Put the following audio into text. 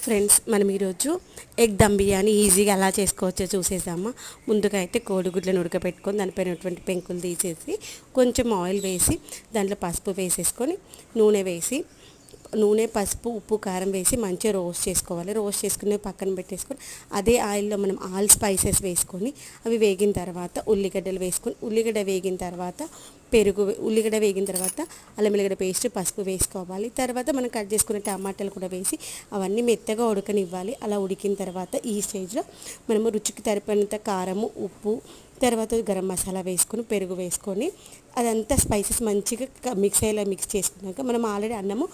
Friends, మనం ఈరోజు egg dum biryani ఈజీగా ఎలా చేసుకోవచ్చో చూసేద్దామా. ముందుగా అయితే కోడిగుడ్లను ఉడకపెట్టుకొని దానిపైన ఉన్నటువంటి పెంకులు తీసేసి కొంచెం ఆయిల్ వేసి దాంట్లో పసుపు వేసేసుకొని నూనె పసుపు ఉప్పు కారం వేసి మంచిగా రోస్ట్ చేసుకోవాలి. రోస్ట్ చేసుకుని పక్కన పెట్టేసుకొని అదే ఆయిల్లో మనం ఆల్ స్పైసెస్ వేసుకొని అవి వేగిన తర్వాత ఉల్లిగడ్డలు వేసుకొని ఉల్లిగడ్డ వేగిన తర్వాత ఉల్లిగడ్డ వేగిన తర్వాత అల్లం వెల్లిగడ్డ పేస్ట్ పసుపు వేసుకోవాలి. తర్వాత మనం కట్ చేసుకున్న టమాటాలు కూడా వేసి అవన్నీ మెత్తగా ఉడకనివ్వాలి. అలా ఉడికిన తర్వాత ఈ స్టేజ్లో మనము రుచికి సరిపడినంత కారము ఉప్పు తర్వాత గరం మసాలా వేసుకొని పెరుగు వేసుకొని అదంతా స్పైసెస్ మంచిగా మిక్స్ చేసుకున్నాక మనం ఆల్రెడీ అన్నము